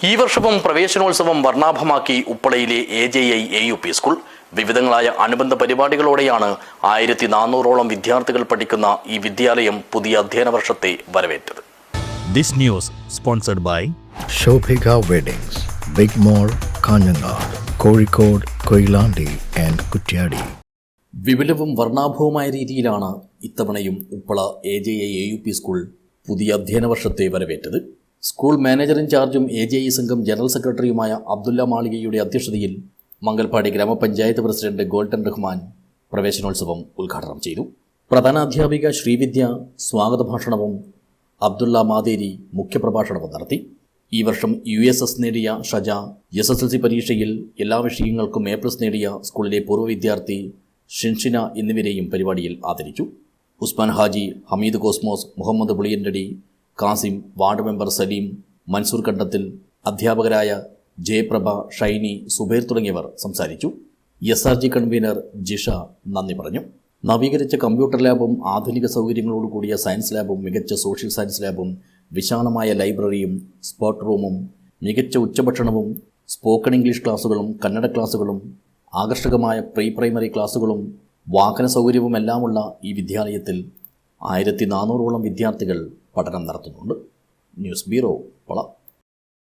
ഈ വർഷവും പ്രവേശനോത്സവം വർണ്ണാഭമാക്കി ഉപ്പളയിലെ AJI AUP സ്കൂൾ. വിവിധങ്ങളായ അനുബന്ധ പരിപാടികളോടെയാണ് 1400ഓളം വിദ്യാർത്ഥികൾ പഠിക്കുന്ന ഈ വിദ്യാലയം പുതിയ അധ്യയന വർഷത്തെ വരവേറ്റത്. This news sponsored by Shobhika Weddings, Big Mall, Kanyanad, Kozhikode, Koilandi and Kutyadi. വിപുലവും വർണ്ണാഭവുമായ രീതിയിലാണ് ഇത്തവണയും ഉപ്പള AJI AUP സ്കൂൾ പുതിയ അധ്യയന വർഷത്തെ വരവേറ്റത്. സ്കൂൾ മാനേജർ ഇൻചാർജും AJI സംഘം ജനറൽ സെക്രട്ടറിയുമായ അബ്ദുല്ല മാളികയുടെ അധ്യക്ഷതയിൽ മംഗൽപാടി ഗ്രാമപഞ്ചായത്ത് പ്രസിഡന്റ് ഗോൾഡൻ റഹ്മാൻ പ്രവേശനോത്സവം ഉദ്ഘാടനം ചെയ്തു. പ്രധാനാധ്യാപിക ശ്രീവിദ്യ സ്വാഗത ഭാഷണവും അബ്ദുല്ല മാതേരി മുഖ്യപ്രഭാഷണവും നടത്തി. ഈ വർഷം USS നേടിയ ഷജ, SSLC പരീക്ഷയിൽ എല്ലാ വിഷയങ്ങൾക്കും A+ നേടിയ സ്കൂളിലെ പൂർവ്വ വിദ്യാർത്ഥി ഷിൻഷിന എന്നിവരെയും പരിപാടിയിൽ ആദരിച്ചു. Usman Haji, Hameed Cosmos, Muhammad Puliyandadi, Kasim, ward member Saleem, Mansoor Kandathil, അധ്യാപകരായ ജയപ്രഭ, ഷൈനി, സുബൈർ തുടങ്ങിയവർ സംസാരിച്ചു. SRG കൺവീനർ ജിഷ നന്ദി പറഞ്ഞു. നവീകരിച്ച കമ്പ്യൂട്ടർ ലാബും ആധുനിക സൗകര്യങ്ങളോടുകൂടിയ സയൻസ് ലാബും മികച്ച സോഷ്യൽ സയൻസ് ലാബും വിശാലമായ ലൈബ്രറിയും സ്പോർട്ട് റൂമും മികച്ച ഉച്ചഭക്ഷണവും സ്പോക്കൺ ഇംഗ്ലീഷ് ക്ലാസുകളും കന്നഡ ക്ലാസുകളും ആകർഷകമായ പ്രൈമറി ക്ലാസുകളും വാഹന സൗകര്യവുമെല്ലാമുള്ള ഈ വിദ്യാലയത്തിൽ 1400ഓളം വിദ്യാർത്ഥികൾ പഠനം നടത്തുന്നുണ്ട്. News bureau, Uppala.